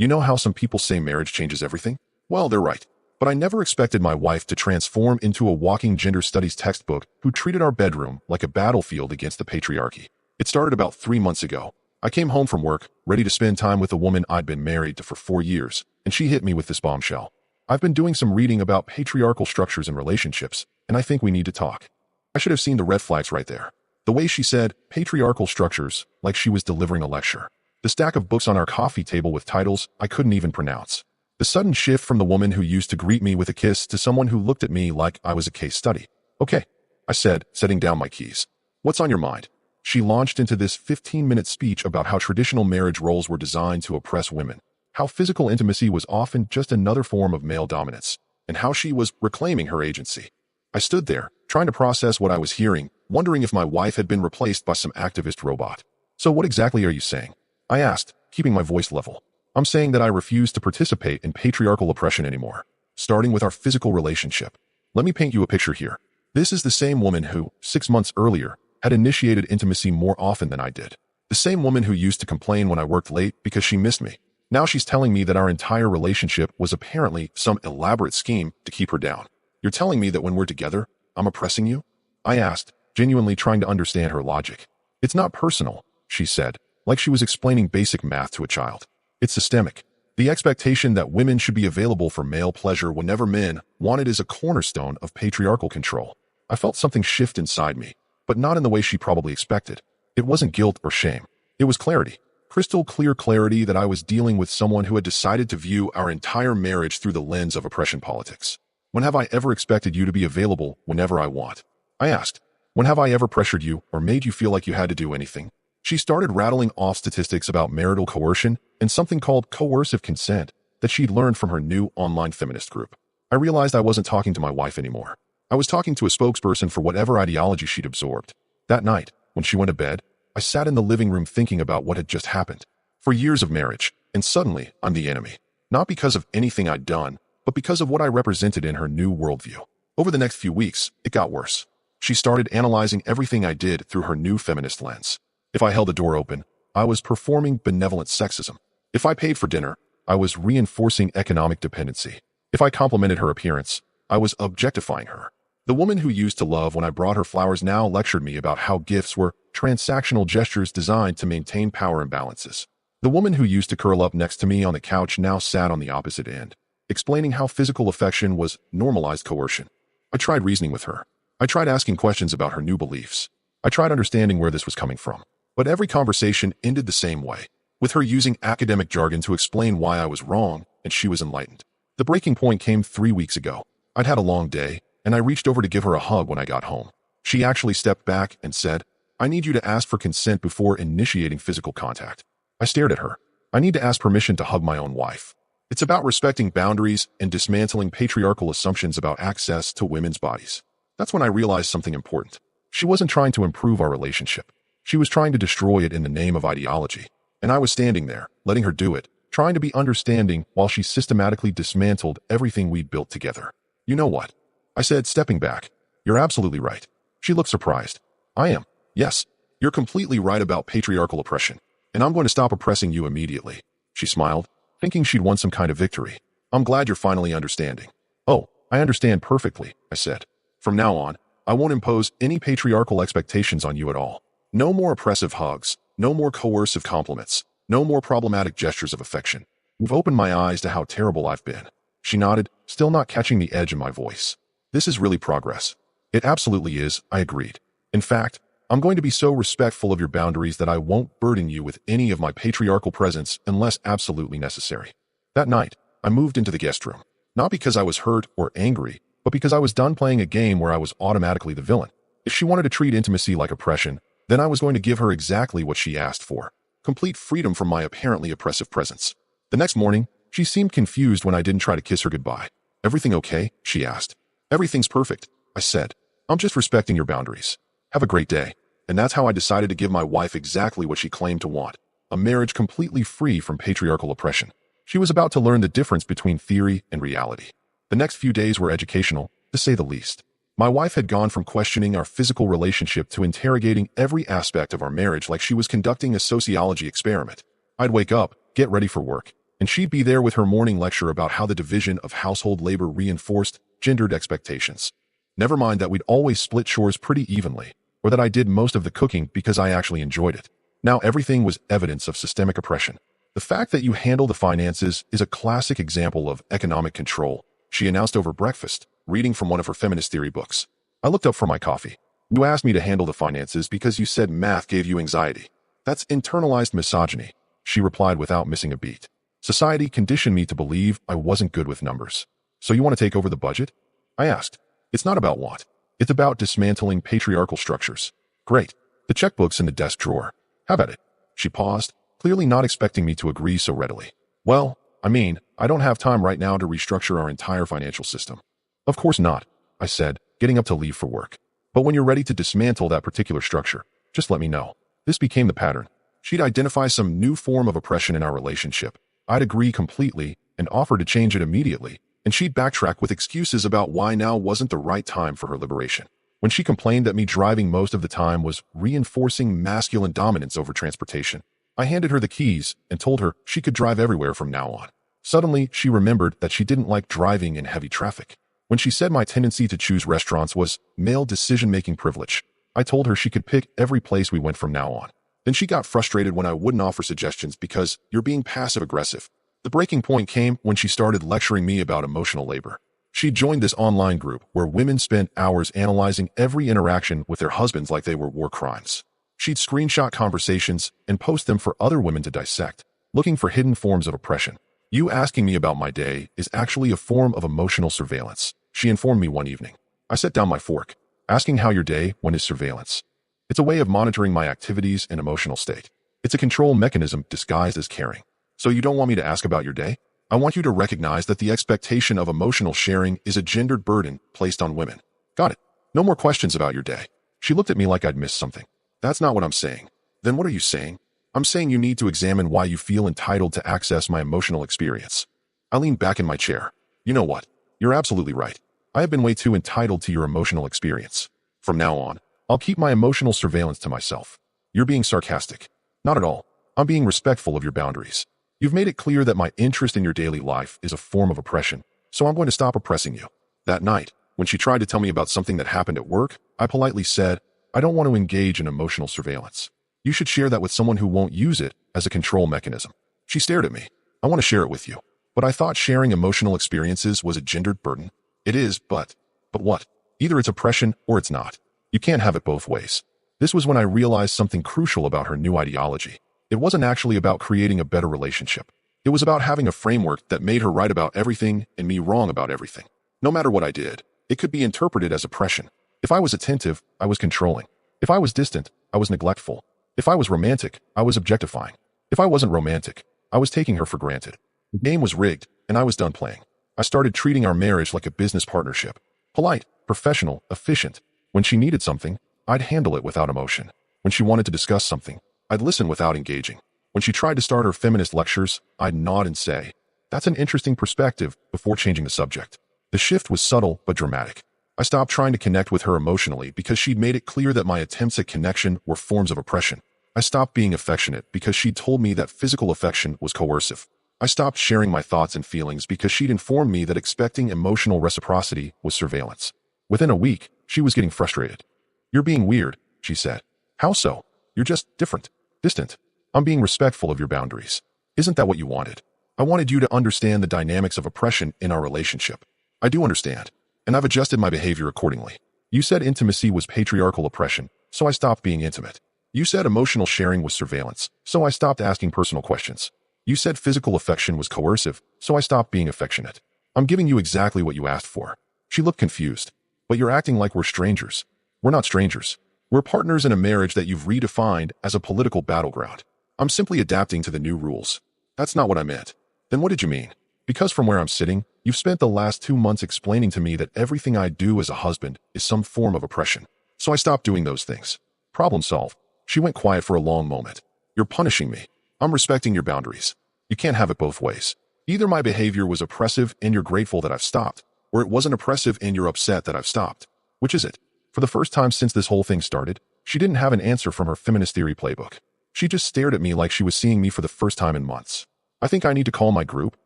You know how some people say marriage changes everything? Well, they're right. But I never expected my wife to transform into a walking gender studies textbook who treated our bedroom like a battlefield against the patriarchy. It started about 3 months ago. I came home from work, ready to spend time with a woman I'd been married to for 4 years, and she hit me with this bombshell. I've been doing some reading about patriarchal structures in relationships, and I think we need to talk. I should have seen the red flags right there. The way she said patriarchal structures, like she was delivering a lecture. The stack of books on our coffee table with titles I couldn't even pronounce. The sudden shift from the woman who used to greet me with a kiss to someone who looked at me like I was a case study. Okay, I said, setting down my keys. What's on your mind? She launched into this 15-minute speech about how traditional marriage roles were designed to oppress women, how physical intimacy was often just another form of male dominance, and how she was reclaiming her agency. I stood there, trying to process what I was hearing, wondering if my wife had been replaced by some activist robot. So what exactly are you saying? I asked, keeping my voice level. I'm saying that I refuse to participate in patriarchal oppression anymore, starting with our physical relationship. Let me paint you a picture here. This is the same woman who, 6 months earlier, had initiated intimacy more often than I did. The same woman who used to complain when I worked late because she missed me. Now she's telling me that our entire relationship was apparently some elaborate scheme to keep her down. You're telling me that when we're together, I'm oppressing you? I asked, genuinely trying to understand her logic. It's not personal, she said, like she was explaining basic math to a child. It's systemic. The expectation that women should be available for male pleasure whenever men want it is a cornerstone of patriarchal control. I felt something shift inside me, but not in the way she probably expected. It wasn't guilt or shame. It was clarity. Crystal clear clarity that I was dealing with someone who had decided to view our entire marriage through the lens of oppression politics. When have I ever expected you to be available whenever I want? I asked. When have I ever pressured you or made you feel like you had to do anything? She started rattling off statistics about marital coercion and something called coercive consent that she'd learned from her new online feminist group. I realized I wasn't talking to my wife anymore. I was talking to a spokesperson for whatever ideology she'd absorbed. That night, when she went to bed, I sat in the living room thinking about what had just happened. For years of marriage, and suddenly, I'm the enemy. Not because of anything I'd done, but because of what I represented in her new worldview. Over the next few weeks, it got worse. She started analyzing everything I did through her new feminist lens. If I held the door open, I was performing benevolent sexism. If I paid for dinner, I was reinforcing economic dependency. If I complimented her appearance, I was objectifying her. The woman who used to love when I brought her flowers now lectured me about how gifts were transactional gestures designed to maintain power imbalances. The woman who used to curl up next to me on the couch now sat on the opposite end, explaining how physical affection was normalized coercion. I tried reasoning with her. I tried asking questions about her new beliefs. I tried understanding where this was coming from. But every conversation ended the same way, with her using academic jargon to explain why I was wrong and she was enlightened. The breaking point came 3 weeks ago. I'd had a long day, and I reached over to give her a hug when I got home. She actually stepped back and said, "I need you to ask for consent before initiating physical contact." I stared at her. I need to ask permission to hug my own wife. It's about respecting boundaries and dismantling patriarchal assumptions about access to women's bodies. That's when I realized something important. She wasn't trying to improve our relationship. She was trying to destroy it in the name of ideology. And I was standing there, letting her do it, trying to be understanding while she systematically dismantled everything we'd built together. "You know what?" I said, stepping back. "You're absolutely right." She looked surprised. "I am. Yes, you're completely right about patriarchal oppression. And I'm going to stop oppressing you immediately." She smiled, thinking she'd won some kind of victory. "I'm glad you're finally understanding." "Oh, I understand perfectly," I said. "From now on, I won't impose any patriarchal expectations on you at all. No more oppressive hugs, no more coercive compliments, no more problematic gestures of affection. You've opened my eyes to how terrible I've been." She nodded, still not catching the edge of my voice. "This is really progress." "It absolutely is," I agreed. "In fact, I'm going to be so respectful of your boundaries that I won't burden you with any of my patriarchal presence unless absolutely necessary." That night, I moved into the guest room, not because I was hurt or angry, but because I was done playing a game where I was automatically the villain. If she wanted to treat intimacy like oppression, then I was going to give her exactly what she asked for: complete freedom from my apparently oppressive presence. The next morning, she seemed confused when I didn't try to kiss her goodbye. "Everything okay?" she asked. "Everything's perfect," I said. "I'm just respecting your boundaries. Have a great day." And that's how I decided to give my wife exactly what she claimed to want: a marriage completely free from patriarchal oppression. She was about to learn the difference between theory and reality. The next few days were educational, to say the least. My wife had gone from questioning our physical relationship to interrogating every aspect of our marriage like she was conducting a sociology experiment. I'd wake up, get ready for work, and she'd be there with her morning lecture about how the division of household labor reinforced gendered expectations. Never mind that we'd always split chores pretty evenly, or that I did most of the cooking because I actually enjoyed it. Now everything was evidence of systemic oppression. The fact that you handle the finances is a classic example of economic control, she announced over breakfast, reading from one of her feminist theory books. I looked up for my coffee. You asked me to handle the finances because you said math gave you anxiety. That's internalized misogyny, she replied without missing a beat. Society conditioned me to believe I wasn't good with numbers. So you want to take over the budget? I asked. It's not about what. It's about dismantling patriarchal structures. Great. The checkbook's in the desk drawer. Have at it. She paused, clearly not expecting me to agree so readily. Well, I don't have time right now to restructure our entire financial system. Of course not, I said, getting up to leave for work. But when you're ready to dismantle that particular structure, just let me know. This became the pattern. She'd identify some new form of oppression in our relationship. I'd agree completely and offer to change it immediately, and she'd backtrack with excuses about why now wasn't the right time for her liberation. When she complained that me driving most of the time was reinforcing masculine dominance over transportation, I handed her the keys and told her she could drive everywhere from now on. Suddenly, she remembered that she didn't like driving in heavy traffic. When she said my tendency to choose restaurants was male decision-making privilege, I told her she could pick every place we went from now on. Then she got frustrated when I wouldn't offer suggestions because you're being passive-aggressive. The breaking point came when she started lecturing me about emotional labor. She joined this online group where women spent hours analyzing every interaction with their husbands like they were war crimes. She'd screenshot conversations and post them for other women to dissect, looking for hidden forms of oppression. You asking me about my day is actually a form of emotional surveillance, she informed me one evening. I set down my fork. Asking how your day went is surveillance. It's a way of monitoring my activities and emotional state. It's a control mechanism disguised as caring. So you don't want me to ask about your day? I want you to recognize that the expectation of emotional sharing is a gendered burden placed on women. Got it. No more questions about your day. She looked at me like I'd missed something. That's not what I'm saying. Then what are you saying? I'm saying you need to examine why you feel entitled to access my emotional experience. I leaned back in my chair. You know what? You're absolutely right. I have been way too entitled to your emotional experience. From now on, I'll keep my emotional surveillance to myself. You're being sarcastic. Not at all. I'm being respectful of your boundaries. You've made it clear that my interest in your daily life is a form of oppression, so I'm going to stop oppressing you. That night, when she tried to tell me about something that happened at work, I politely said, I don't want to engage in emotional surveillance. You should share that with someone who won't use it as a control mechanism. She stared at me. I want to share it with you. But I thought sharing emotional experiences was a gendered burden. It is, but what? Either it's oppression or it's not. You can't have it both ways. This was when I realized something crucial about her new ideology. It wasn't actually about creating a better relationship. It was about having a framework that made her right about everything and me wrong about everything. No matter what I did, it could be interpreted as oppression. If I was attentive, I was controlling. If I was distant, I was neglectful. If I was romantic, I was objectifying. If I wasn't romantic, I was taking her for granted. The game was rigged, and I was done playing. I started treating our marriage like a business partnership. Polite, professional, efficient. When she needed something, I'd handle it without emotion. When she wanted to discuss something, I'd listen without engaging. When she tried to start her feminist lectures, I'd nod and say, that's an interesting perspective, before changing the subject. The shift was subtle but dramatic. I stopped trying to connect with her emotionally because she'd made it clear that my attempts at connection were forms of oppression. I stopped being affectionate because she'd told me that physical affection was coercive. I stopped sharing my thoughts and feelings because she'd informed me that expecting emotional reciprocity was surveillance. Within a week, she was getting frustrated. You're being weird, she said. How so? You're just different, distant. I'm being respectful of your boundaries. Isn't that what you wanted? I wanted you to understand the dynamics of oppression in our relationship. I do understand, and I've adjusted my behavior accordingly. You said intimacy was patriarchal oppression, so I stopped being intimate. You said emotional sharing was surveillance, so I stopped asking personal questions. You said physical affection was coercive, so I stopped being affectionate. I'm giving you exactly what you asked for. She looked confused. But you're acting like we're strangers. We're not strangers. We're partners in a marriage that you've redefined as a political battleground. I'm simply adapting to the new rules. That's not what I meant. Then what did you mean? Because from where I'm sitting, you've spent the last 2 months explaining to me that everything I do as a husband is some form of oppression. So I stopped doing those things. Problem solved. She went quiet for a long moment. You're punishing me. I'm respecting your boundaries. You can't have it both ways. Either my behavior was oppressive and you're grateful that I've stopped, or it wasn't oppressive and you're upset that I've stopped. Which is it? For the first time since this whole thing started, she didn't have an answer from her feminist theory playbook. She just stared at me like she was seeing me for the first time in months. I think I need to call my group,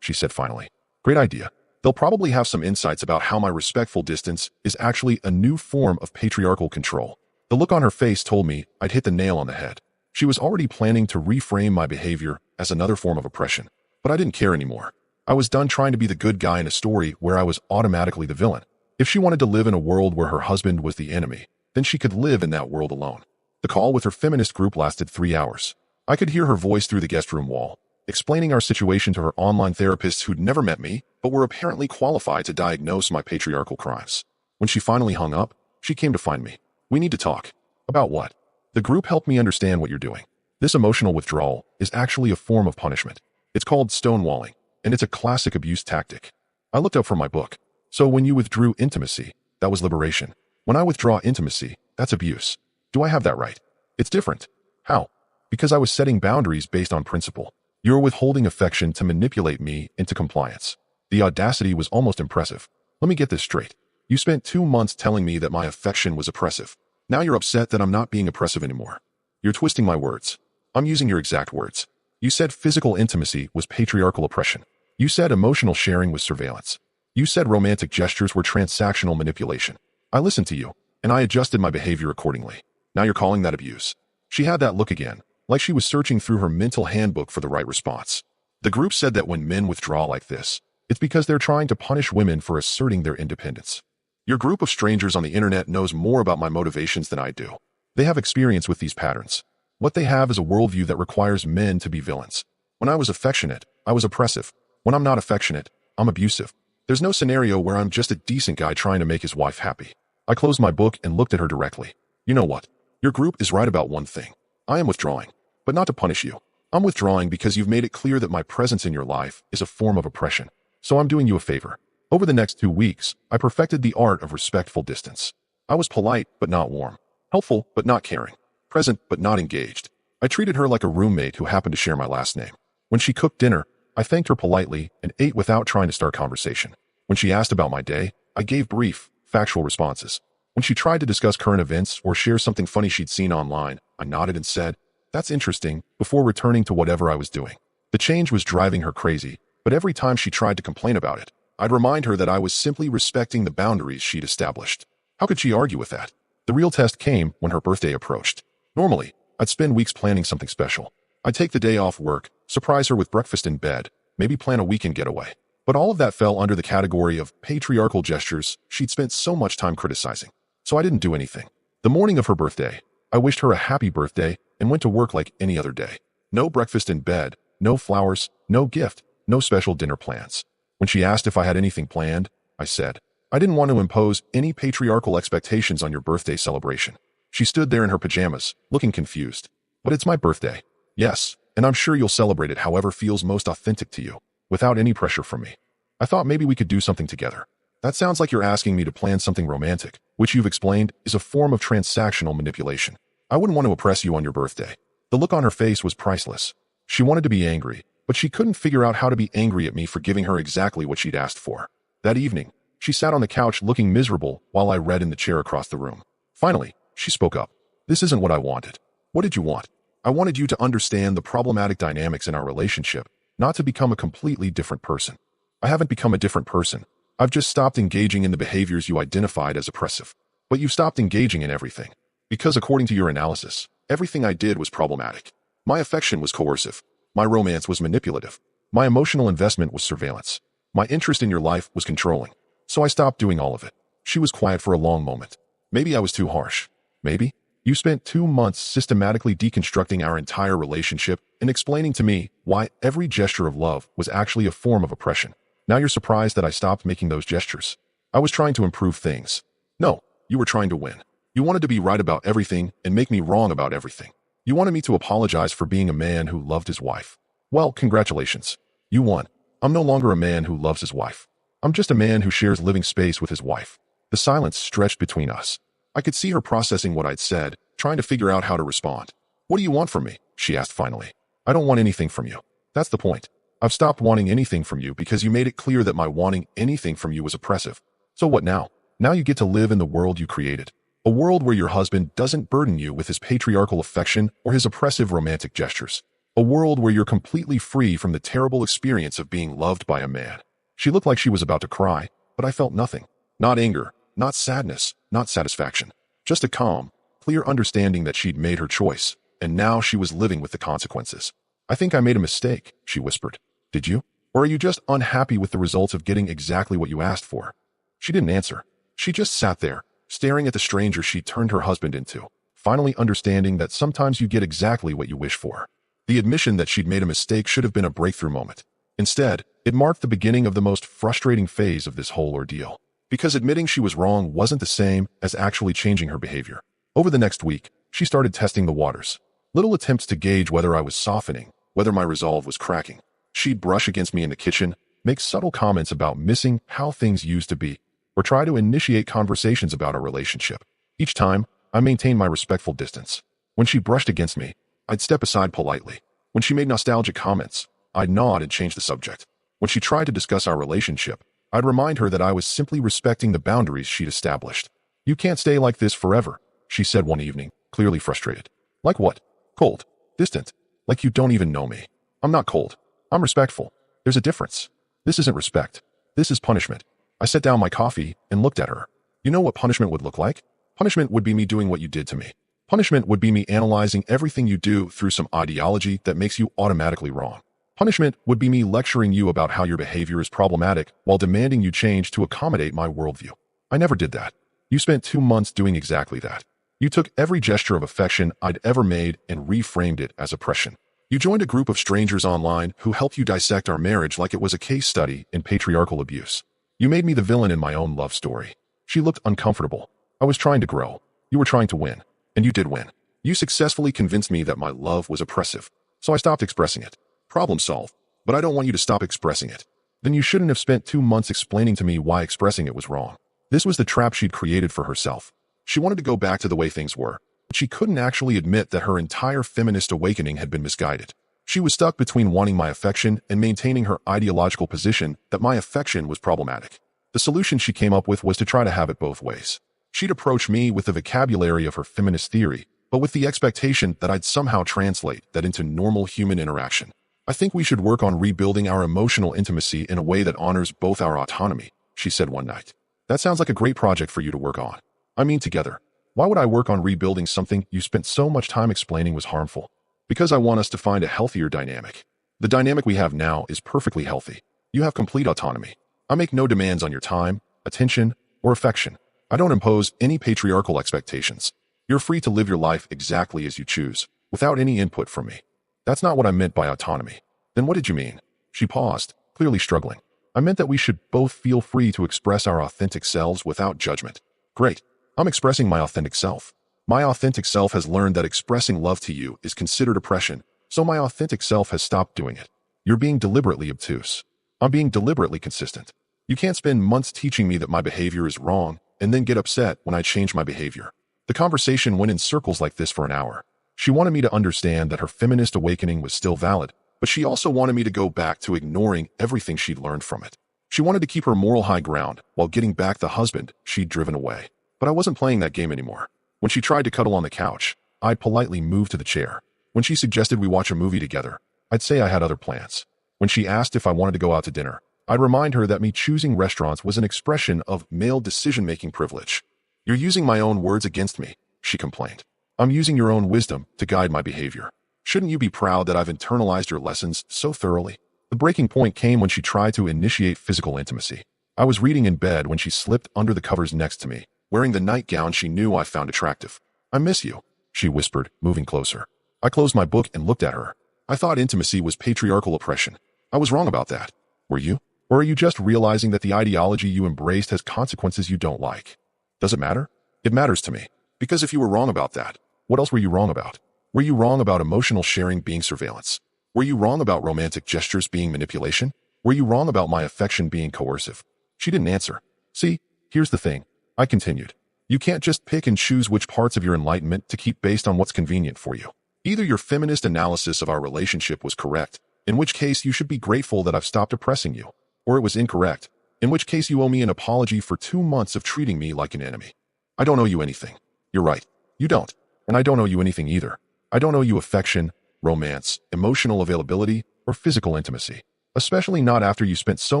she said finally. Great idea. They'll probably have some insights about how my respectful distance is actually a new form of patriarchal control. The look on her face told me I'd hit the nail on the head. She was already planning to reframe my behavior as another form of oppression. But I didn't care anymore. I was done trying to be the good guy in a story where I was automatically the villain. If she wanted to live in a world where her husband was the enemy, then she could live in that world alone. The call with her feminist group lasted 3 hours. I could hear her voice through the guest room wall, explaining our situation to her online therapists who'd never met me, but were apparently qualified to diagnose my patriarchal crimes. When she finally hung up, she came to find me. We need to talk. About what? The group helped me understand what you're doing. This emotional withdrawal is actually a form of punishment. It's called stonewalling, and it's a classic abuse tactic. I looked up from my book. So when you withdrew intimacy, that was liberation. When I withdraw intimacy, that's abuse. Do I have that right? It's different. How? Because I was setting boundaries based on principle. You're withholding affection to manipulate me into compliance. The audacity was almost impressive. Let me get this straight. You spent 2 months telling me that my affection was oppressive. Now you're upset that I'm not being oppressive anymore. You're twisting my words. I'm using your exact words. You said physical intimacy was patriarchal oppression. You said emotional sharing was surveillance. You said romantic gestures were transactional manipulation. I listened to you, and I adjusted my behavior accordingly. Now you're calling that abuse. She had that look again, like she was searching through her mental handbook for the right response. The group said that when men withdraw like this, it's because they're trying to punish women for asserting their independence. Your group of strangers on the internet knows more about my motivations than I do. They have experience with these patterns. What they have is a worldview that requires men to be villains. When I was affectionate, I was oppressive. When I'm not affectionate, I'm abusive. There's no scenario where I'm just a decent guy trying to make his wife happy. I closed my book and looked at her directly. You know what? Your group is right about one thing. I am withdrawing, but not to punish you. I'm withdrawing because you've made it clear that my presence in your life is a form of oppression. So I'm doing you a favor. Over the next 2 weeks, I perfected the art of respectful distance. I was polite but not warm, helpful but not caring, present but not engaged. I treated her like a roommate who happened to share my last name. When she cooked dinner, I thanked her politely and ate without trying to start conversation. When she asked about my day, I gave brief, factual responses. When she tried to discuss current events or share something funny she'd seen online, I nodded and said, "That's interesting," before returning to whatever I was doing. The change was driving her crazy, but every time she tried to complain about it, I'd remind her that I was simply respecting the boundaries she'd established. How could she argue with that? The real test came when her birthday approached. Normally, I'd spend weeks planning something special. I'd take the day off work, surprise her with breakfast in bed, maybe plan a weekend getaway. But all of that fell under the category of patriarchal gestures she'd spent so much time criticizing. So I didn't do anything. The morning of her birthday, I wished her a happy birthday and went to work like any other day. No breakfast in bed, no flowers, no gift, no special dinner plans. When she asked if I had anything planned, I said, "I didn't want to impose any patriarchal expectations on your birthday celebration." She stood there in her pajamas, looking confused. "But it's my birthday." "Yes, and I'm sure you'll celebrate it however feels most authentic to you, without any pressure from me. I thought maybe we could do something together." That sounds like you're asking me to plan something romantic, which you've explained is a form of transactional manipulation. I wouldn't want to oppress you on your birthday. The look on her face was priceless. She wanted to be angry, but she couldn't figure out how to be angry at me for giving her exactly what she'd asked for. That evening, she sat on the couch looking miserable while I read in the chair across the room. Finally, she spoke up. "This isn't what I wanted." "What did you want?" "I wanted you to understand the problematic dynamics in our relationship, not to become a completely different person." "I haven't become a different person. I've just stopped engaging in the behaviors you identified as oppressive." "But you've stopped engaging in everything. Because according to your analysis, everything I did was problematic. My affection was coercive. My romance was manipulative. My emotional investment was surveillance. My interest in your life was controlling. So I stopped doing all of it." She was quiet for a long moment. "Maybe I was too harsh. Maybe. You spent 2 months systematically deconstructing our entire relationship and explaining to me why every gesture of love was actually a form of oppression. Now you're surprised that I stopped making those gestures. I was trying to improve things." "No, you were trying to win. You wanted to be right about everything and make me wrong about everything. You wanted me to apologize for being a man who loved his wife. Well, congratulations. You won. I'm no longer a man who loves his wife. I'm just a man who shares living space with his wife." The silence stretched between us. I could see her processing what I'd said, trying to figure out how to respond. "What do you want from me?" she asked finally. "I don't want anything from you. That's the point. I've stopped wanting anything from you because you made it clear that my wanting anything from you was oppressive. So what now? Now you get to live in the world you created. A world where your husband doesn't burden you with his patriarchal affection or his oppressive romantic gestures. A world where you're completely free from the terrible experience of being loved by a man. She looked like she was about to cry, but I felt nothing. Not anger, not sadness, not satisfaction. Just a calm, clear understanding that she'd made her choice, and now she was living with the consequences. I think I made a mistake, she whispered. Did you? Or are you just unhappy with the results of getting exactly what you asked for? She didn't answer. She just sat there, staring at the stranger she'd turned her husband into, finally understanding that sometimes you get exactly what you wish for. The admission that she'd made a mistake should have been a breakthrough moment. Instead, it marked the beginning of the most frustrating phase of this whole ordeal. Because admitting she was wrong wasn't the same as actually changing her behavior. Over the next week, she started testing the waters. Little attempts to gauge whether I was softening, whether my resolve was cracking. She'd brush against me in the kitchen, make subtle comments about missing how things used to be, or try to initiate conversations about our relationship. Each time, I maintained my respectful distance. When she brushed against me, I'd step aside politely. When she made nostalgic comments, I'd nod and change the subject. When she tried to discuss our relationship, I'd remind her that I was simply respecting the boundaries she'd established. You can't stay like this forever, she said one evening, clearly frustrated. Like what? Cold. Distant. Like you don't even know me. I'm not cold. I'm respectful. There's a difference. This isn't respect. This is punishment. I set down my coffee and looked at her. You know what punishment would look like? Punishment would be me doing what you did to me. Punishment would be me analyzing everything you do through some ideology that makes you automatically wrong. Punishment would be me lecturing you about how your behavior is problematic while demanding you change to accommodate my worldview. I never did that. You spent 2 months doing exactly that. You took every gesture of affection I'd ever made and reframed it as oppression. You joined a group of strangers online who helped you dissect our marriage like it was a case study in patriarchal abuse. You made me the villain in my own love story. She looked uncomfortable. I was trying to grow. You were trying to win. And you did win. You successfully convinced me that my love was oppressive. So I stopped expressing it. Problem solved. But I don't want you to stop expressing it. Then you shouldn't have spent 2 months explaining to me why expressing it was wrong. This was the trap she'd created for herself. She wanted to go back to the way things were, but she couldn't actually admit that her entire feminist awakening had been misguided. She was stuck between wanting my affection and maintaining her ideological position that my affection was problematic. The solution she came up with was to try to have it both ways. She'd approach me with the vocabulary of her feminist theory, but with the expectation that I'd somehow translate that into normal human interaction. I think we should work on rebuilding our emotional intimacy in a way that honors both our autonomy, she said one night. That sounds like a great project for you to work on. I mean, together. Why would I work on rebuilding something you spent so much time explaining was harmful? Because I want us to find a healthier dynamic. The dynamic we have now is perfectly healthy. You have complete autonomy. I make no demands on your time, attention, or affection. I don't impose any patriarchal expectations. You're free to live your life exactly as you choose, without any input from me. That's not what I meant by autonomy. Then what did you mean? She paused, clearly struggling. I meant that we should both feel free to express our authentic selves without judgment. Great. I'm expressing my authentic self. My authentic self has learned that expressing love to you is considered oppression, so my authentic self has stopped doing it. You're being deliberately obtuse. I'm being deliberately consistent. You can't spend months teaching me that my behavior is wrong and then get upset when I change my behavior. The conversation went in circles like this for an hour. She wanted me to understand that her feminist awakening was still valid, but she also wanted me to go back to ignoring everything she'd learned from it. She wanted to keep her moral high ground while getting back the husband she'd driven away. But I wasn't playing that game anymore. When she tried to cuddle on the couch, I'd politely move to the chair. When she suggested we watch a movie together, I'd say I had other plans. When she asked if I wanted to go out to dinner, I'd remind her that me choosing restaurants was an expression of male decision-making privilege. You're using my own words against me, she complained. I'm using your own wisdom to guide my behavior. Shouldn't you be proud that I've internalized your lessons so thoroughly? The breaking point came when she tried to initiate physical intimacy. I was reading in bed when she slipped under the covers next to me, wearing the nightgown she knew I found attractive. I miss you, she whispered, moving closer. I closed my book and looked at her. I thought intimacy was patriarchal oppression. I was wrong about that. Were you? Or are you just realizing that the ideology you embraced has consequences you don't like? Does it matter? It matters to me. Because if you were wrong about that, what else were you wrong about? Were you wrong about emotional sharing being surveillance? Were you wrong about romantic gestures being manipulation? Were you wrong about my affection being coercive? She didn't answer. See, here's the thing. I continued. You can't just pick and choose which parts of your enlightenment to keep based on what's convenient for you. Either your feminist analysis of our relationship was correct, in which case you should be grateful that I've stopped oppressing you, or it was incorrect, in which case you owe me an apology for 2 months of treating me like an enemy. I don't owe you anything. You're right. You don't. And I don't owe you anything either. I don't owe you affection, romance, emotional availability, or physical intimacy. Especially not after you spent so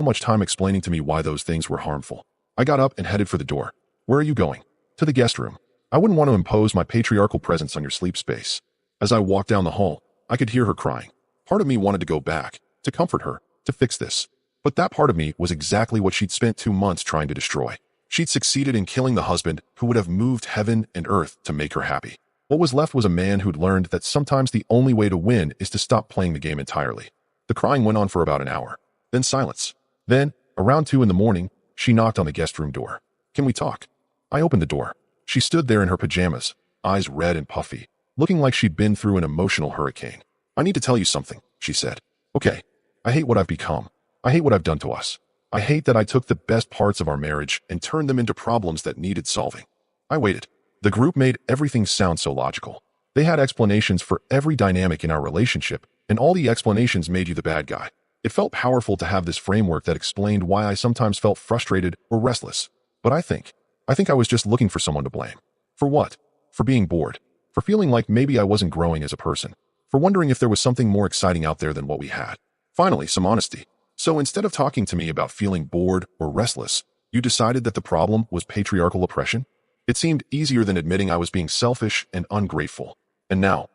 much time explaining to me why those things were harmful. I got up and headed for the door. Where are you going? To the guest room. I wouldn't want to impose my patriarchal presence on your sleep space. As I walked down the hall, I could hear her crying. Part of me wanted to go back, to comfort her, to fix this. But that part of me was exactly what she'd spent 2 months trying to destroy. She'd succeeded in killing the husband who would have moved heaven and earth to make her happy. What was left was a man who'd learned that sometimes the only way to win is to stop playing the game entirely. The crying went on for about an hour. Then silence. Then, around 2 in the morning, she knocked on the guest room door. Can we talk? I opened the door. She stood there in her pajamas, eyes red and puffy, looking like she'd been through an emotional hurricane. I need to tell you something, she said. Okay. I hate what I've become. I hate what I've done to us. I hate that I took the best parts of our marriage and turned them into problems that needed solving. I waited. The group made everything sound so logical. They had explanations for every dynamic in our relationship, and all the explanations made you the bad guy. It felt powerful to have this framework that explained why I sometimes felt frustrated or restless. But I think I was just looking for someone to blame. For what? For being bored. For feeling like maybe I wasn't growing as a person. For wondering if there was something more exciting out there than what we had. Finally, some honesty. So instead of talking to me about feeling bored or restless, you decided that the problem was patriarchal oppression? It seemed easier than admitting I was being selfish and ungrateful. And now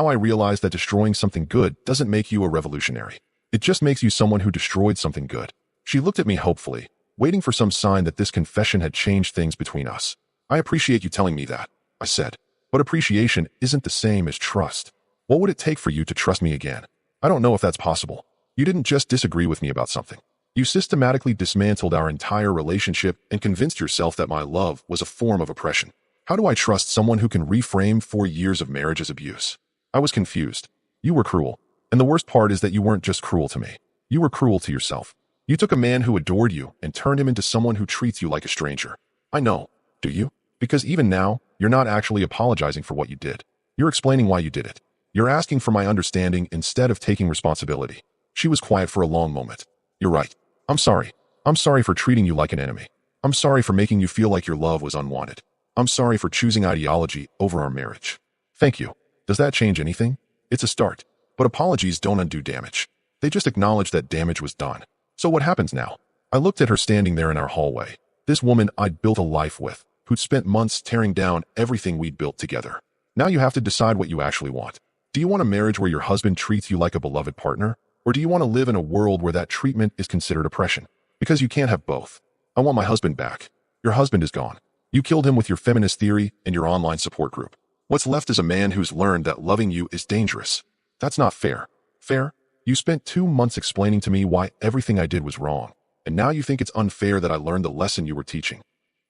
I realize that destroying something good doesn't make you a revolutionary. It just makes you someone who destroyed something good. She looked at me hopefully, waiting for some sign that this confession had changed things between us. I appreciate you telling me that, I said. But appreciation isn't the same as trust. What would it take for you to trust me again? I don't know if that's possible. You didn't just disagree with me about something. You systematically dismantled our entire relationship and convinced yourself that my love was a form of oppression. How do I trust someone who can reframe 4 years of marriage as abuse? I was confused. You were cruel. And the worst part is that you weren't just cruel to me. You were cruel to yourself. You took a man who adored you and turned him into someone who treats you like a stranger. I know. Do you? Because even now, you're not actually apologizing for what you did. You're explaining why you did it. You're asking for my understanding instead of taking responsibility. She was quiet for a long moment. You're right. I'm sorry. I'm sorry for treating you like an enemy. I'm sorry for making you feel like your love was unwanted. I'm sorry for choosing ideology over our marriage. Thank you. Does that change anything? It's a start. But apologies don't undo damage. They just acknowledge that damage was done. So what happens now? I looked at her standing there in our hallway. This woman I'd built a life with, who'd spent months tearing down everything we'd built together. Now you have to decide what you actually want. Do you want a marriage where your husband treats you like a beloved partner? Or do you want to live in a world where that treatment is considered oppression? Because you can't have both. I want my husband back. Your husband is gone. You killed him with your feminist theory and your online support group. What's left is a man who's learned that loving you is dangerous. That's not fair. Fair? You spent 2 months explaining to me why everything I did was wrong. And now you think it's unfair that I learned the lesson you were teaching.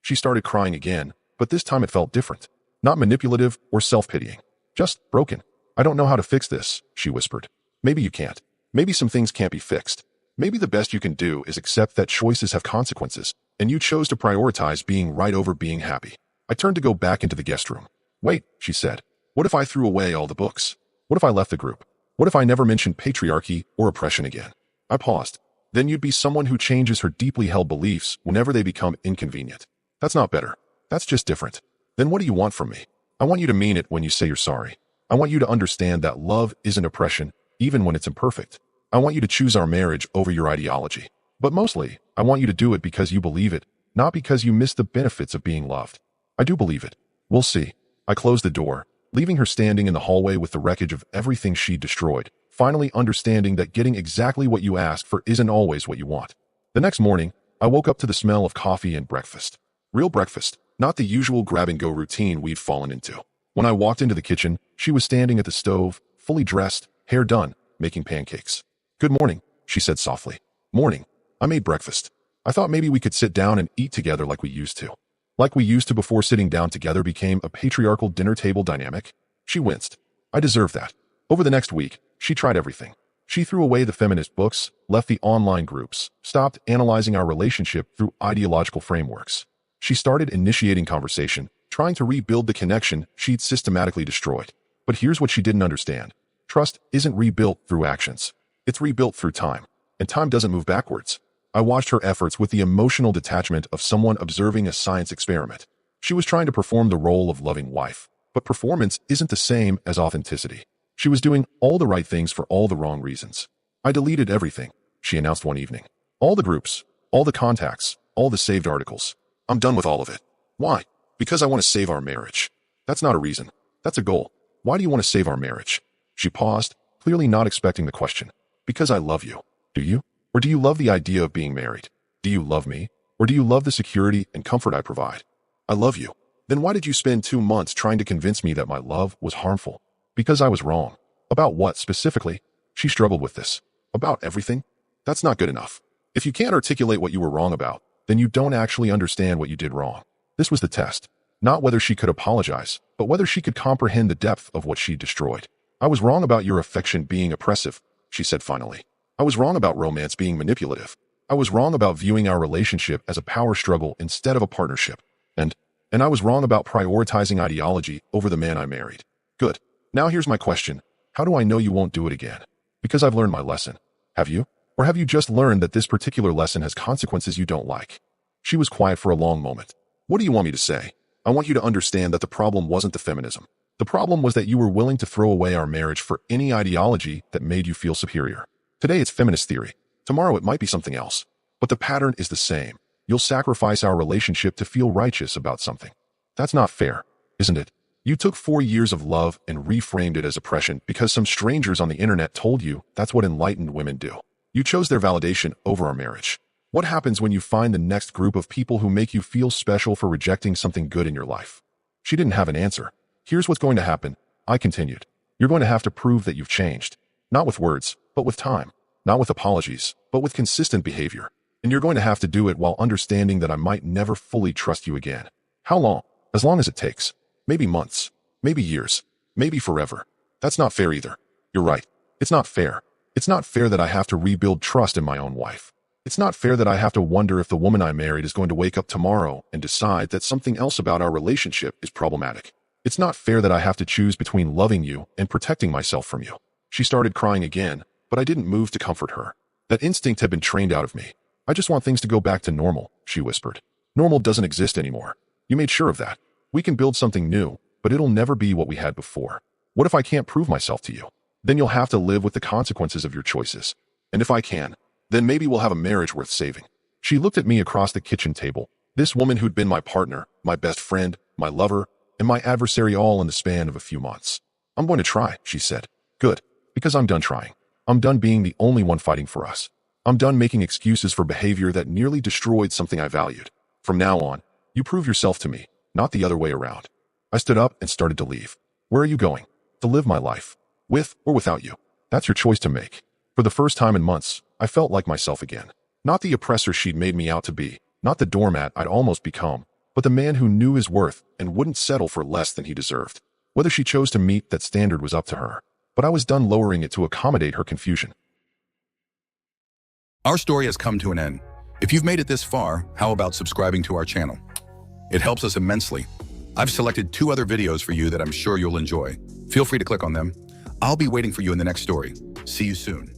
She started crying again, but this time it felt different. Not manipulative or self-pitying. Just broken. I don't know how to fix this, she whispered. Maybe you can't. Maybe some things can't be fixed. Maybe the best you can do is accept that choices have consequences, and you chose to prioritize being right over being happy. I turned to go back into the guest room. Wait, she said. What if I threw away all the books? What if I left the group? What if I never mentioned patriarchy or oppression again? I paused. Then you'd be someone who changes her deeply held beliefs whenever they become inconvenient. That's not better. That's just different. Then what do you want from me? I want you to mean it when you say you're sorry. I want you to understand that love isn't oppression, even when it's imperfect. I want you to choose our marriage over your ideology. But mostly, I want you to do it because you believe it, not because you miss the benefits of being loved. I do believe it. We'll see. I closed the door, leaving her standing in the hallway with the wreckage of everything she'd destroyed, finally understanding that getting exactly what you ask for isn't always what you want. The next morning, I woke up to the smell of coffee and breakfast. Real breakfast, not the usual grab-and-go routine we'd fallen into. When I walked into the kitchen, she was standing at the stove, fully dressed, hair done, making pancakes. Good morning, she said softly. Morning. I made breakfast. I thought maybe we could sit down and eat together like we used to. Like we used to before sitting down together became a patriarchal dinner table dynamic. She winced. I deserve that. Over the next week, she tried everything. She threw away the feminist books, left the online groups, stopped analyzing our relationship through ideological frameworks. She started initiating conversation, trying to rebuild the connection she'd systematically destroyed. But here's what she didn't understand. Trust isn't rebuilt through actions. It's rebuilt through time. And time doesn't move backwards. I watched her efforts with the emotional detachment of someone observing a science experiment. She was trying to perform the role of loving wife. But performance isn't the same as authenticity. She was doing all the right things for all the wrong reasons. I deleted everything, she announced one evening. All the groups, all the contacts, all the saved articles. I'm done with all of it. Why? Because I want to save our marriage. That's not a reason. That's a goal. Why do you want to save our marriage? She paused, clearly not expecting the question. Because I love you. Do you? Or do you love the idea of being married? Do you love me? Or do you love the security and comfort I provide? I love you. Then why did you spend 2 months trying to convince me that my love was harmful? Because I was wrong. About what specifically? She struggled with this. About everything? That's not good enough. If you can't articulate what you were wrong about, then you don't actually understand what you did wrong. This was the test. Not whether she could apologize, but whether she could comprehend the depth of what she destroyed. I was wrong about your affection being oppressive, she said finally. I was wrong about romance being manipulative. I was wrong about viewing our relationship as a power struggle instead of a partnership. And I was wrong about prioritizing ideology over the man I married. Good. Now here's my question. How do I know you won't do it again? Because I've learned my lesson. Have you? Or have you just learned that this particular lesson has consequences you don't like? She was quiet for a long moment. What do you want me to say? I want you to understand that the problem wasn't the feminism. The problem was that you were willing to throw away our marriage for any ideology that made you feel superior. Today it's feminist theory. Tomorrow it might be something else. But the pattern is the same. You'll sacrifice our relationship to feel righteous about something. That's not fair, isn't it? You took 4 years of love and reframed it as oppression because some strangers on the internet told you that's what enlightened women do. You chose their validation over our marriage. What happens when you find the next group of people who make you feel special for rejecting something good in your life? She didn't have an answer. Here's what's going to happen, I continued. You're going to have to prove that you've changed. Not with words, but with time. Not with apologies, but with consistent behavior. And you're going to have to do it while understanding that I might never fully trust you again. How long? As long as it takes. Maybe months. Maybe years. Maybe forever. That's not fair either. You're right. It's not fair. It's not fair that I have to rebuild trust in my own wife. It's not fair that I have to wonder if the woman I married is going to wake up tomorrow and decide that something else about our relationship is problematic. It's not fair that I have to choose between loving you and protecting myself from you. She started crying again, but I didn't move to comfort her. That instinct had been trained out of me. I just want things to go back to normal, she whispered. Normal doesn't exist anymore. You made sure of that. We can build something new, but it'll never be what we had before. What if I can't prove myself to you? Then you'll have to live with the consequences of your choices. And if I can, then maybe we'll have a marriage worth saving. She looked at me across the kitchen table. This woman who'd been my partner, my best friend, my lover, and my adversary all in the span of a few months. I'm going to try, she said. Good. Because I'm done trying. I'm done being the only one fighting for us. I'm done making excuses for behavior that nearly destroyed something I valued. From now on, you prove yourself to me, not the other way around. I stood up and started to leave. Where are you going? To live my life. With or without you. That's your choice to make. For the first time in months, I felt like myself again. Not the oppressor she'd made me out to be, not the doormat I'd almost become, but the man who knew his worth and wouldn't settle for less than he deserved. Whether she chose to meet that standard was up to her, but I was done lowering it to accommodate her confusion. Our story has come to an end. If you've made it this far, how about subscribing to our channel? It helps us immensely. I've selected 2 other videos for you that I'm sure you'll enjoy. Feel free to click on them. I'll be waiting for you in the next story. See you soon.